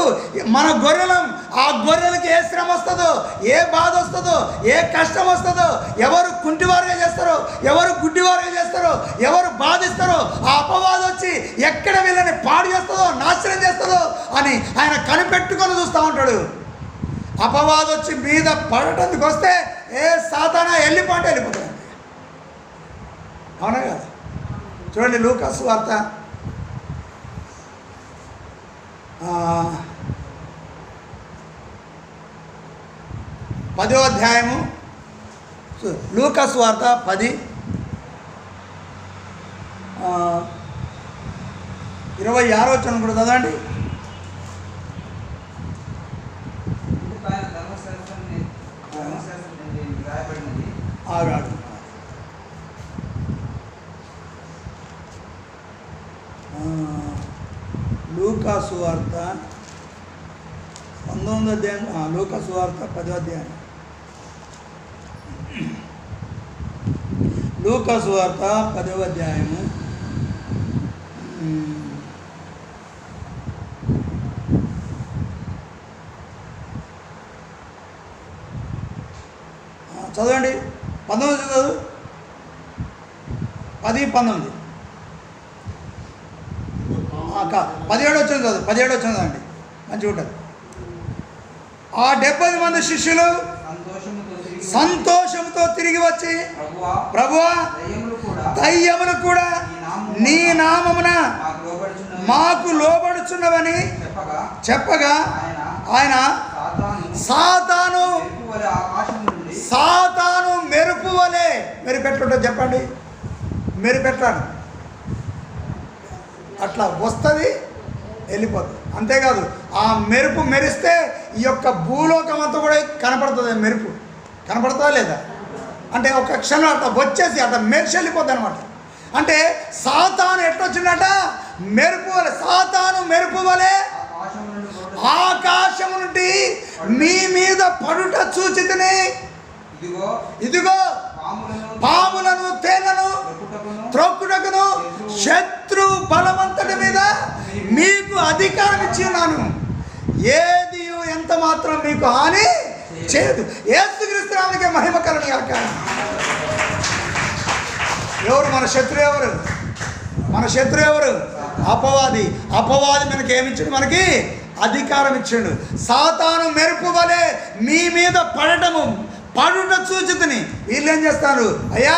మన గొర్రెలం. ఆ గొర్రెలకి ఏ శ్రమ వస్తుందో, ఏ బాధ వస్తుందో, ఏ కష్టం వస్తుందో, ఎవరు కుంటివారుగా చేస్తారో, ఎవరు గుడ్డివారుగా చేస్తారో, ఎవరు బాధిస్తారో, ఆ అపవాదం వచ్చి ఎక్కడ వీళ్ళని పాడు చేస్తుందో, నాశనం చేస్తుందో అని ఆయన కనిపెట్టుకొని చూస్తూ ఉంటాడు. అపవాదం వచ్చి మీద పడటానికి వస్తే సాతానా వెళ్ళిపోతాడు. అవునా కదా? చూడండి లూకా సువార్త 10వ అధ్యాయము. లూకా సువార్త 10, 26వ వచనం కూడా చదవండి. ఆగాడు. లూకా సువార్త 19వ అధ్యాయం. లూకా సువార్త 10వ అధ్యాయం. లూకా సువార్త 10వ అధ్యాయము చదవండి 19 చదువు 10-19 17 వచ్చింది చదువు 17 వచ్చింది అండి మంచిగా ఉంటుంది. ఆ 70 మంది శిష్యులు సంతోషంతో తిరిగి వచ్చి ప్రభువా దయ్యములు కూడా నీ నామమున మాకు లోబడుచున్నవని చెప్పగా ఆయన సాతాను మెరుపు వలె మెరుపెట్లుంటుంది చెప్పండి, మెరుపెట్టాను అట్లా వస్తుంది వెళ్ళిపోతుంది. అంతేకాదు ఆ మెరుపు మెరిస్తే ఈ యొక్క భూలోకం అంతా కూడా కనపడుతుంది. మెరుపు కనపడుతుందా లేదా అంటే ఒక క్షణం అట్లా వచ్చేసి అట్లా మెరిసి వెళ్ళిపోతుంది అనమాట. అంటే సాతాను ఎట్లొచ్చిందట మెరుపు వలె, సాతాను మెరుపు వలె ఆకాశము నుండి మీ మీద పడుట చూచితిని. ఇదిగో పాములను తేనెను త్రొక్కుటకును శత్రు బలవంతుడి మీద మీకు అధికారం ఇచ్చి ఉన్నాను, ఏది ఎంత మాత్రం మీకు హాని చేయదు. యేసుక్రీస్తునామమునకే మహిమ కలుగుగాక. ఎవరు మన శత్రువు? ఎవరు మన శత్రువు? ఎవరు? అపవాది. అపవాది మనకి ఏమిచ్చాడు? మనకి అధికారం ఇచ్చాడు. సాతాను మెరుపు వలె మీ మీద పడుట చూచితిని. వీళ్ళు ఏం చేస్తారు? అయ్యా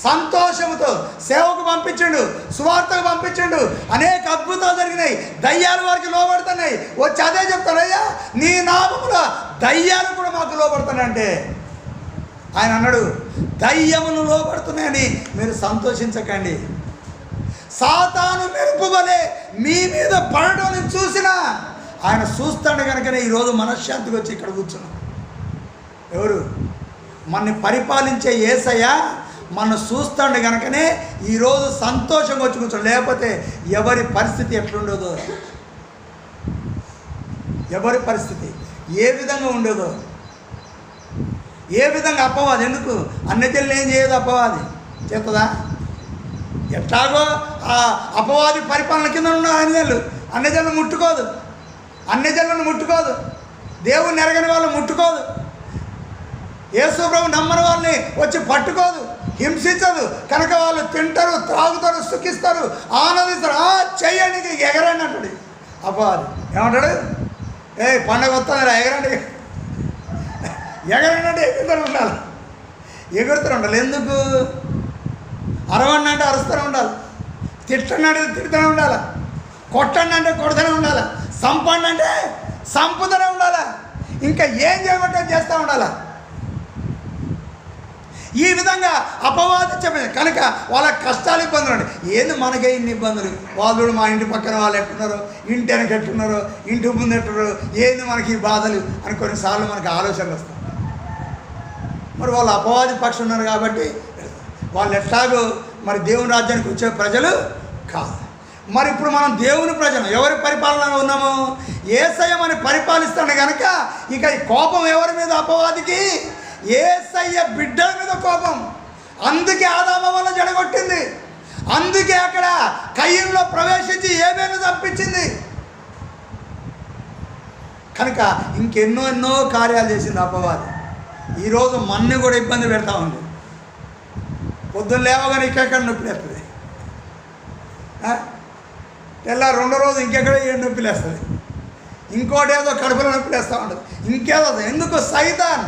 సంతోషంతో సేవకు పంపించండు, సువార్తకు పంపించండు, అనేక అద్భుతాలు జరిగినాయి, దయ్యాలు వారికి లోబడుతున్నాయి. వచ్చి అదే చెప్తారు, అయ్యా నీ నామములో దయ్యాలు కూడా మాకు లోబడుతున్నాయంటే ఆయన అన్నాడు దయ్యములు లోబడుతున్నాయని మీరు సంతోషించకండి. సాతాను మెరుపు వలె మీ మీద పడడం చూసినా ఆయన చూస్తాడు కనుకనే ఈరోజు మనశ్శాంతికి వచ్చి ఇక్కడ కూర్చున్నాం. ఎవరు? మనని పరిపాలించే యేసయ్య మన చూస్తాడు కనుకనే ఈరోజు సంతోషంగా వచ్చి కూర్చోండి. లేకపోతే ఎవరి పరిస్థితి ఎట్లుండదో, ఎవరి పరిస్థితి ఏ విధంగా ఉండేదో, ఏ విధంగా అపవాది. ఎందుకు అన్యజనులు ఏం చేయదు అపవాది? చేస్తుందా? ఎట్లాగో ఆ అపవాది పరిపాలన కింద ఉన్న అన్యజనులు ముట్టుకోదు, అన్యజనులను ముట్టుకోదు, దేవుని ఎరగని వాళ్ళు ముట్టుకోదు, యేసు ప్రభు నమ్మని వాళ్ళని వచ్చి పట్టుకోదు, హింసించదు. కనుక వాళ్ళు తింటారు, త్రాగుతారు, సుఖిస్తారు, ఆనందిస్తారు. చెయ్యండి ఎగరండి అంటాడు అపవాది. ఏమంటాడు? పండగ వస్తుందిరా ఎగరండి, ఎగరండి అంటే ఎగురుతూనే ఉండాలి, ఎగురుతూనే ఉండాలి. ఎందుకు? అరవండి అంటే అరుస్తూనే ఉండాలి, తిట్టండి అంటే తిడుతూనే ఉండాలి, కొట్టండి అంటే కొడుతూనే ఉండాలి, సంపండి అంటే సంపుతూనే ఉండాలి, ఇంకా ఏం చేయమంటే చేస్తూ ఉండాలి. ఈ విధంగా అపవాది చెప్పేది. కనుక వాళ్ళ కష్టాలు ఇబ్బందులు అండి. ఏంది మనకే ఇన్ని ఇబ్బందులు? వాళ్ళు మా ఇంటి పక్కన వాళ్ళు ఎట్టున్నారో, ఇంటి వెనక ఎట్టున్నారో, ఇంటి ముందు ఎట్టున్నారో, ఏంది మనకి ఈ బాధలు అని కొన్నిసార్లు మనకు ఆలోచనలు వస్తాయి. మరి వాళ్ళు అపవాది పక్షం ఉన్నారు కాబట్టి వాళ్ళు ఎట్లాగో మరి దేవుని రాజ్యానికి వచ్చే ప్రజలు కాదు. మరి ఇప్పుడు మనం దేవుని ప్రజలు ఎవరి పరిపాలనలో ఉన్నాము? యేసయ్య అని పరిపాలిస్తాడు కనుక ఇక ఈ కోపం ఎవరి మీద? అపవాదికి. యేసయ్య బిడ్డల మీద కోపం. అందుకే ఆదాము వల్ల జడగొట్టింది, అందుకే అక్కడ కయ్యూనులో ప్రవేశించి ఏబేలును చంపించింది. కనుక ఇంకెన్నో కార్యాలు చేసింది అపవాది. ఈరోజు మన్ని కూడా ఇబ్బంది పెడతా ఉంది. పొద్దున్న లేవగానే ఇంకెక్కడ నొప్పి లేస్తుంది, తెల్ల రెండో రోజు ఇంకెక్కడ ఏడు నొప్పి లేస్తుంది, ఇంకోటి ఏదో కడుపులో నొప్పి లేస్తూ ఉంటుంది, ఇంకేదో. ఎందుకు? సైతాన్.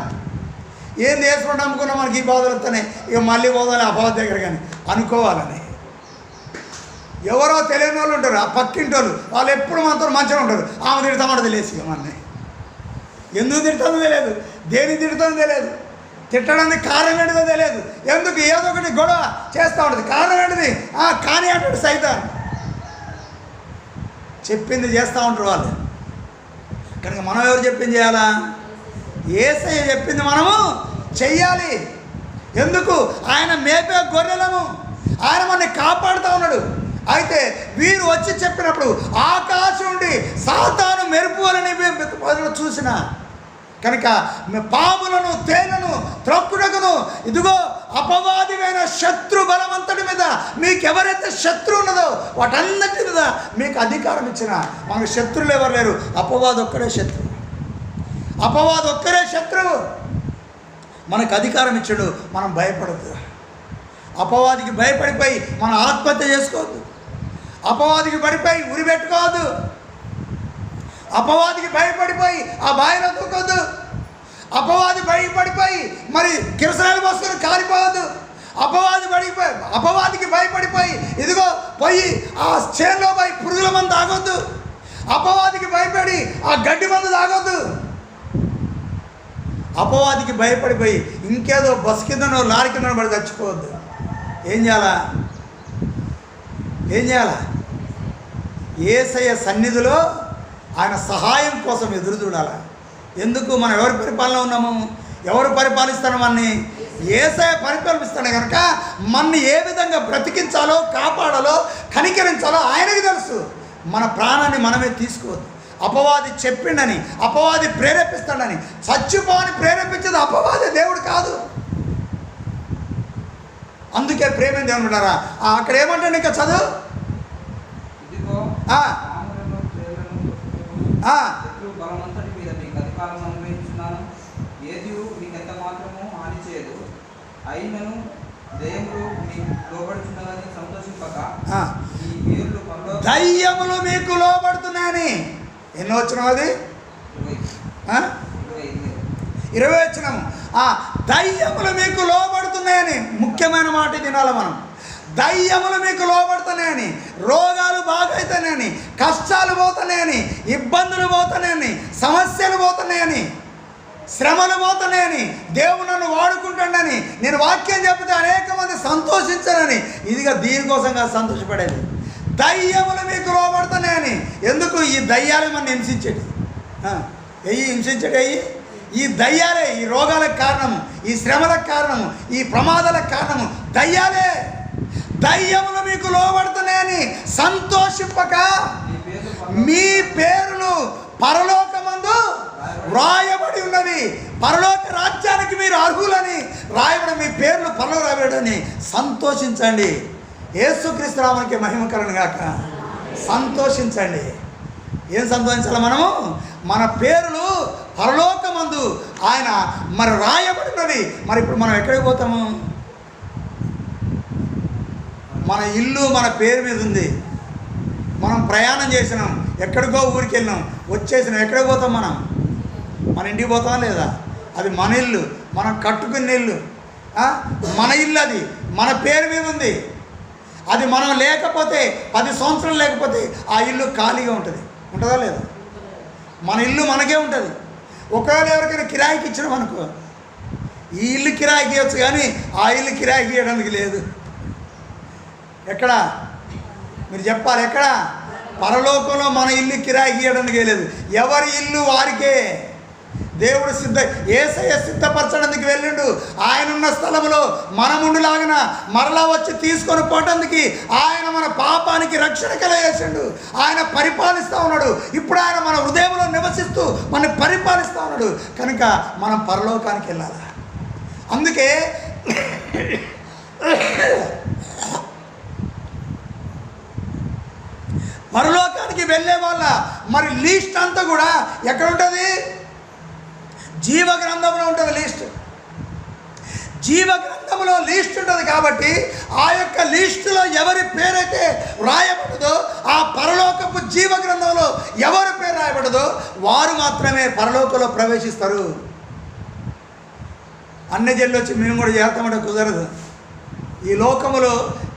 ఏంది వేసుకుంటూ అమ్ముకున్నా మనకి ఈ బాధలు వస్తున్నాయి, ఇక మళ్ళీ పోదాలి అపవాది దగ్గర కానీ అనుకోవాలని. ఎవరో తెలియని వాళ్ళు ఉంటారు, ఆ పక్కింటి వాళ్ళు ఎప్పుడు మనతో మంచిగా ఉంటారు. ఆమె తిడతామంటే తెలియదు, ఇక మనని ఎందుకు తిడుతుందో తెలియదు, దేనికి తిడుతుందో తెలియదు, తిట్టడానికి కారణం ఏంటిదో తెలియదు. ఎందుకు? ఏదో ఒకటి గొడవ చేస్తూ ఉంటుంది. కారణం ఏంటిది? కానీ అంటాడు సైతాన్. చెప్పింది చేస్తూ ఉంటారు వాళ్ళు. కనుక మనం ఎవరు చెప్పింది చేయాలా? యేసయ్య చెప్పింది మనము చెయ్యాలి. ఎందుకు? ఆయన మేపే గొర్రెలము, ఆయన మనల్ని కాపాడుతూ ఉన్నాడు. అయితే వీరు వచ్చి చెప్పినప్పుడు ఆకాశం నుండి సాతాను మెరుపు అని చూసిన కనుక పాములను తేనెను త్రొక్కుటకును ఇదిగో అపవాదివైన శత్రు బలవంతుడి మీద మీకు ఎవరైతే శత్రు ఉన్నదో వాటన్నిటి మీద మీకు అధికారం ఇచ్చిన. మనకు శత్రువులు ఎవరు లేరు, అపవాది ఒక్కడే శత్రువు. అపవాది ఒక్కరే శత్రువు. మనకు అధికారం ఇచ్చాడు, మనం భయపడద్దు. అపవాదికి భయపడిపోయి మనం ఆత్మహత్య చేసుకోవద్దు. అపవాదికి పడిపోయి ఉరి పెట్టుకోవద్దు. అపవాదికి భయపడిపోయి ఆ బావిలో దూకొద్దు. అపవాది భయపడిపోయి మరి కిరసనాలు పోసుకొని కాలిపోవద్దు. అపవాదికి భయపడిపోయి ఇదిగో పోయి ఆ చేనులో పోయి పురుగుల మందు తాగొద్దు. అపవాదికి భయపడి ఆ గడ్డి మందు తాగొద్దు. అపవాదికి భయపడిపోయి ఇంకేదో బస్ కిందనో లారీ కిందనో పడి చచ్చిపోవద్దు. ఏం చేయాలా? యేసయ్య సన్నిధిలో ఆయన సహాయం కోసం ఎదురు చూడాలి. ఎందుకు? మనం ఎవరి పరిపాలన ఉన్నాము? ఎవరు పరిపాలిస్తాను? మనని యేసయ్య పరిపాలిస్తాడు కనుక మనని ఏ విధంగా బ్రతికించాలో, కాపాడాలో, కనికరించాలో ఆయనకి తెలుసు. మన ప్రాణాన్ని మనమే తీసుకోవద్దు. అపవాది చెప్పిండని, అపవాది ప్రేరేపిస్తాడని చచ్చిపోని ప్రేరేపించేది అపవాది, దేవుడు కాదు. అందుకే ప్రేమ దేవుని ఉన్నారా? అక్కడ ఏమంటాడు ఇంకా చదువు. దయ్యములు మీకు లోబడుతున్నాయని. ఎన్నో వచ్చినాం అది? 20 వచ్చినాము. దయ్యములు మీకు లోబడుతున్నాయని. ముఖ్యమైన మాట తినాలి మనం. దయ్యములు మీకు లోబడుతున్నాయని, రోగాలు బాగైతున్నాయని, కష్టాలు పోతున్నాయని, ఇబ్బందులు పోతున్నాయని, సమస్యలు పోతున్నాయని, శ్రమలు పోతున్నాయని, దేవుడు నన్ను వాడుకుంటాడని, నేను వాక్యం చెప్తే అనేక మంది సంతోషించారని. ఇదిగా దీనికోసంగా సంతోషపడేది. దయ్యములు మీకు లోబడుతున్నాయని. ఎందుకు? ఈ దయ్యాలే మనం హింసించేది. హింసించేది ఈ దయ్యాలే. ఈ రోగాలకు కారణము, ఈ శ్రమలకు కారణము, ఈ ప్రమాదాలకు కారణము దయ్యాలే. దయ్యములు మీకు లోబడుతున్నాయని సంతోషింపక మీ పేరులు పరలోకమందు రాయబడి ఉన్నవి. పరలోక రాజ్యానికి మీరు అర్హులని రాయబడి మీ పేర్లు పరలోక రాయబడని సంతోషించండి. యేసుక్రీస్తు నామమునకే మహిమ కలుగును గాక. సంతోషించండి. ఏం సంతోషించాలి మనము? మన పేర్లు పరలోకమందు ఆయన మరి రాయబడినవి. మరి ఇప్పుడు మనం ఎక్కడికి పోతాము? మన ఇల్లు మన పేరు మీద ఉంది. మనం ప్రయాణం చేసినాం, ఎక్కడికో ఊరికి వెళ్ళినాం, వచ్చేసినాం. ఎక్కడికి పోతాం మనం? మన ఇంటికి పోతామా లేదా? అది మన ఇల్లు, మనం కట్టుకున్న ఇల్లు, మన ఇల్లు. అది మన పేరు మీద ఉంది. అది మనం లేకపోతే 10 సంవత్సరాలు లేకపోతే ఆ ఇల్లు ఖాళీగా ఉంటుంది. ఉంటుందా లేదా? మన ఇల్లు మనకే ఉంటుంది. ఒకవేళ ఎవరికైనా కిరాయికి ఇచ్చినాం అనుకో, ఈ ఇల్లు కిరాయికి ఇవ్వచ్చు కానీ ఆ ఇల్లు కిరాయికి ఇవ్వడానికి లేదు. ఎక్కడ? మీరు చెప్పాలి. ఎక్కడ? పరలోకంలో మన ఇల్లు కిరాయికి ఇవ్వడానికి లేదు. ఎవరి ఇల్లు వారికే. దేవుడు యేసయ్య సిద్ధపరచడానికి వెళ్ళిండు. ఆయనున్న స్థలంలో మనముండులాగిన మరలా వచ్చి తీసుకొని పోవడానికి ఆయన మన పాపానికి రక్షణ కలగేసిండు. ఆయన పరిపాలిస్తూ ఉన్నాడు. ఇప్పుడు ఆయన మన హృదయంలో నివసిస్తూ మన పరిపాలిస్తూ ఉన్నాడు. కనుక మనం పరలోకానికి వెళ్ళాలి. అందుకే పరలోకానికి వెళ్ళే వాళ్ళ మరి లిస్ట్ అంతా కూడా ఎక్కడ ఉంటుంది? జీవ గ్రంథంలో ఉంటుంది లిస్ట్. జీవ గ్రంథంలో లిస్ట్ ఉంటుంది. కాబట్టి ఆ యొక్క లిస్టులో ఎవరి పేరైతే రాయబడదో, ఆ పరలోకపు జీవ గ్రంథంలో ఎవరి పేరు రాయబడదో వారు మాత్రమే పరలోకంలో ప్రవేశిస్తారు. అన్ని జన్లు వచ్చి మేము కూడా చేస్తామంటే కుదరదు. ఈ లోకములో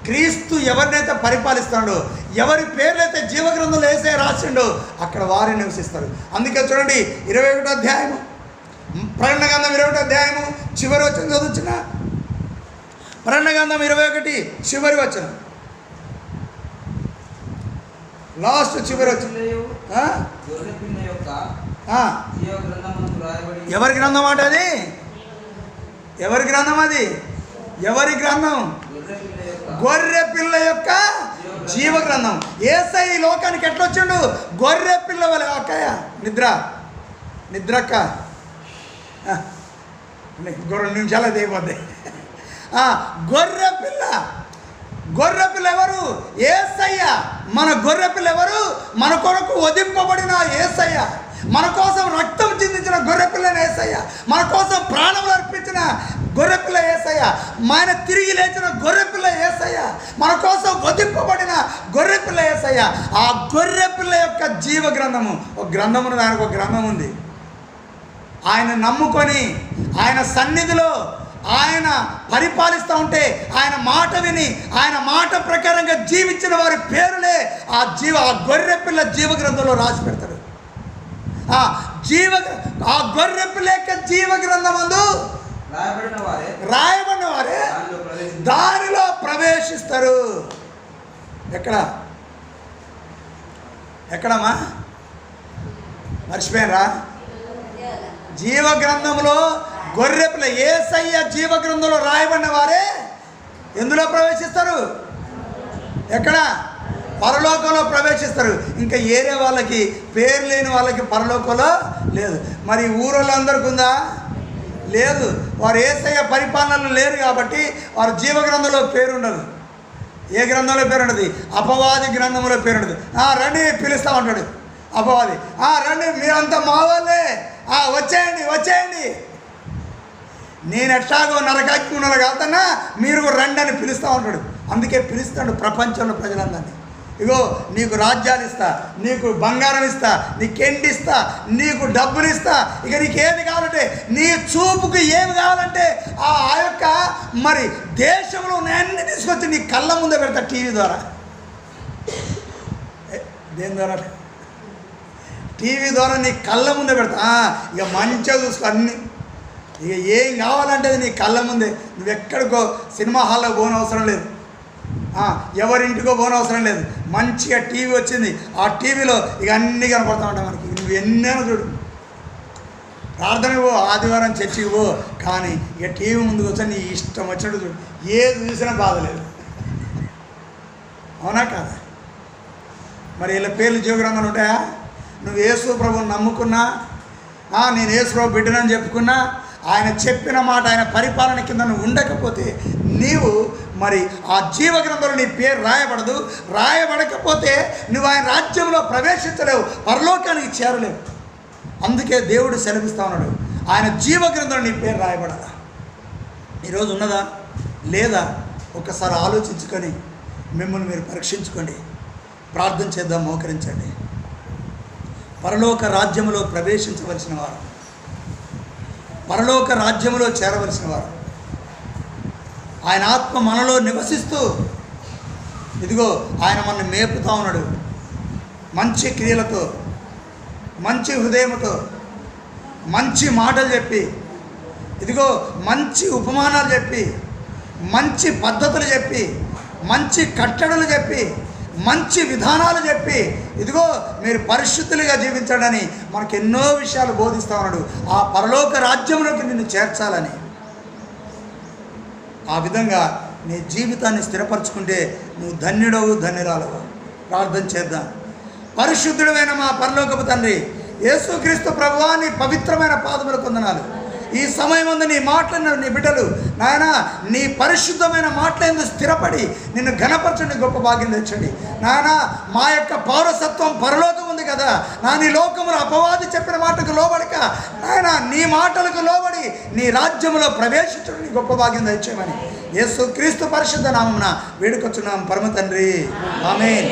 క్రీస్తు ఎవరినైతే పరిపాలిస్తాడో, ఎవరి పేర్లైతే జీవగ్రంథంలో వేసే రాసిండో అక్కడ వారే నివసిస్తారు. అందుకే చూడండి 21వ అధ్యాయము, ప్రకటన గ్రంథం 21వ అధ్యాయము చివరి వచనం చదువుచున్న. ప్రకటన గ్రంథం 21 చివరి వచనం, లాస్ట్ చివరి వచనం. ఎవరి గ్రంథం మాట అది? ఎవరి గ్రంథం అది? ఎవరి గ్రంథం? గొర్రె పిల్ల యొక్క జీవ గ్రంథం. యేసయ్య ఈ లోకానికి ఎట్లా వచ్చిండు? గొర్రె పిల్ల వలె. అక్కయ్య నిద్రక్క 2 నిమిషాలు అయిపోద్ది. గొర్రెపిల్ల ఎవరు? యేసయ్య. మన గొర్రెపిల్ల ఎవరు? మన కొరకు వధింపబడిన యేసయ్య. మన కోసం రక్తం చిందించిన గొర్రెపిల్లని యేసయ్య. మన కోసం ప్రాణములు అర్పించిన గొర్రెపిల్ల యేసయ్య. ఆయన తిరిగి లేచిన గొర్రెపిల్ల యేసయ్య. మన కోసం వధింపబడిన గొర్రెపిల్ల యేసయ్య. ఆ గొర్రెపిల్ల యొక్క జీవ గ్రంథము, ఒక గ్రంథమును, దానికి ఒక గ్రంథం ఉంది. ఆయన నమ్ముకొని ఆయన సన్నిధిలో ఆయన పరిపాలిస్తూ ఉంటే, ఆయన మాట విని ఆయన మాట ప్రకారంగా జీవించిన వారి పేరులే ఆ గొర్రెపిల్ల జీవ గ్రంథంలో రాసి పెడతాడు. ఆ గొర్రెపిల్ల యొక్క జీవ గ్రంథమందు రాయబడిన వారే దానిలో ప్రవేశిస్తారు. ఎక్కడమ్మా మర్చిపోయారా? జీవ గ్రంథంలో గొర్రెపిల్ల యేసయ్య జీవ గ్రంథంలో రాయబడిన వారే ఎందులో ప్రవేశిస్తారు? ఎక్కడ? పరలోకంలో ప్రవేశిస్తారు. ఇంకా ఏరే వాళ్ళకి, పేరు లేని వాళ్ళకి పరలోకంలో లేదు. మరి ఊరోళ్ళందరికీ ఉందా? లేదు. వారు యేసయ్య పరిపాలనలో లేరు కాబట్టి వారు జీవ గ్రంథంలో పేరు ఉండదు. ఏ గ్రంథంలో పేరు ఉండదు? అపవాది గ్రంథంలో పేరు ఉండదు. రండి పిలుస్తూ ఉంటాడు అపవాది. రండి, మీరంతా మా వాళ్ళే, వచ్చేయండి, నేను ఎట్లాగో నరకాగ్నిలో కాదన్నా మీరు రండి అని పిలుస్తూ ఉంటాడు. అందుకే పిలుస్తాడు ప్రపంచంలో ప్రజలందరినీ. ఇగో నీకు రాజ్యాలు ఇస్తా, నీకు బంగారం ఇస్తా, నీకు ఎండి ఇస్తా, నీకు డబ్బులు ఇస్తా, ఇక నీకు ఏది కావాలంటే, నీ చూపుకు ఏమి కావాలంటే ఆ యొక్క మరి దేశంలో అన్నీ తీసుకొచ్చి నీ కళ్ళ ముందే పెడతా. టీవీ ద్వారా, దేని ద్వారా? టీవీ ద్వారా నీ కళ్ళ ముందే పెడతా. ఇక మంచిగా చూసుకో అన్నీ. ఇక ఏం కావాలంటే నీ కళ్ళ ముందే. నువ్వు ఎక్కడికో సినిమా హాల్లో పోనవసరం లేదు, ఎవరింటికో పోనవసరం లేదు. మంచిగా టీవీ వచ్చింది. ఆ టీవీలో ఇక అన్నీ కనపడతా ఉంటాయి మనకి. నువ్వు ఎన్నైనా చూడు. ప్రార్థనకు పో, ఆదివారం చర్చికి పో, కానీ ఇక టీవీ ముందుకు వచ్చా నీ ఇష్టం వచ్చినట్టు చూడు. ఏది చూసినా బాధ లేదు. అవునా కాదా? మరి వీళ్ళ పేర్లు జీవగ్రంథాలు ఉంటాయా? నువ్వు యేసు ప్రభువుని నమ్ముకున్నా, నేను యేసు ప్రభు బిడ్డనని చెప్పుకున్నా, ఆయన చెప్పిన మాట, ఆయన పరిపాలన కింద నువ్వు ఉండకపోతే నీవు మరి ఆ జీవ గ్రంథంలో నీ పేరు రాయబడదు. రాయబడకపోతే నువ్వు ఆయన రాజ్యంలో ప్రవేశించలేవు, పరలోకానికి చేరలేవు. అందుకే దేవుడు సెలవిస్తూ ఉన్నాడు, ఆయన జీవ గ్రంథంలో నీ పేరు రాయబడాలా. ఈరోజు ఉన్నదా లేదా? ఒక్కసారి ఆలోచించుకొని మిమ్మల్ని మీరు పరీక్షించుకోండి. ప్రార్థన చేద్దాం, మోకరించండి. పరలోక రాజ్యములో ప్రవేశించవలసిన వారు, పరలోక రాజ్యములో చేరవలసిన వారు, ఆయన ఆత్మ మనలో నివసిస్తూ ఇదిగో ఆయన మనల్ని మేపుతా ఉన్నాడు. మంచి క్రియలతో, మంచి హృదయంతో, మంచి మాటలు చెప్పి, ఇదిగో మంచి ఉపమానాలు చెప్పి, మంచి పద్ధతులు చెప్పి, మంచి కట్టడలు చెప్పి, మంచి విధానాలు చెప్పి, ఇదిగో మీరు పరిశుద్ధులుగా జీవించడని మనకు ఎన్నో విషయాలు బోధిస్తూ ఉన్నాడు. ఆ పరలోక రాజ్యంలోకి నిన్ను చేర్చాలని. ఆ విధంగా నీ జీవితాన్ని స్థిరపరచుకుంటే నువ్వు ధన్యుడవు, ధన్యురాలవు. ప్రార్థన చేద్దాం. పరిశుద్ధుడమైన మా పరలోకపు తండ్రి యేసుక్రీస్తు ప్రభువా, నీ పవిత్రమైన పాదములకు వందనాలు. ఈ సమయం ముందు నీ మాటలను నీ బిడ్డలు నాయన నీ పరిశుద్ధమైన మాటలందు స్థిరపడి నిన్ను ఘనపరచండి, గొప్ప భాగ్యం తెచ్చండి నాయన. మా యొక్క పౌరసత్వం పరలోకం ఉంది కదా నీ లోకములు అపవాది చెప్పిన మాటకు లోబడక నాయన నీ మాటలకు లోబడి నీ రాజ్యములో ప్రవేశించడం నీ గొప్ప భాగ్యం తెచ్చేయమని యేసుక్రీస్తు పరిశుద్ధ నామమున వేడుకొచ్చున్నాం పరమ తండ్రి. ఆమేన్.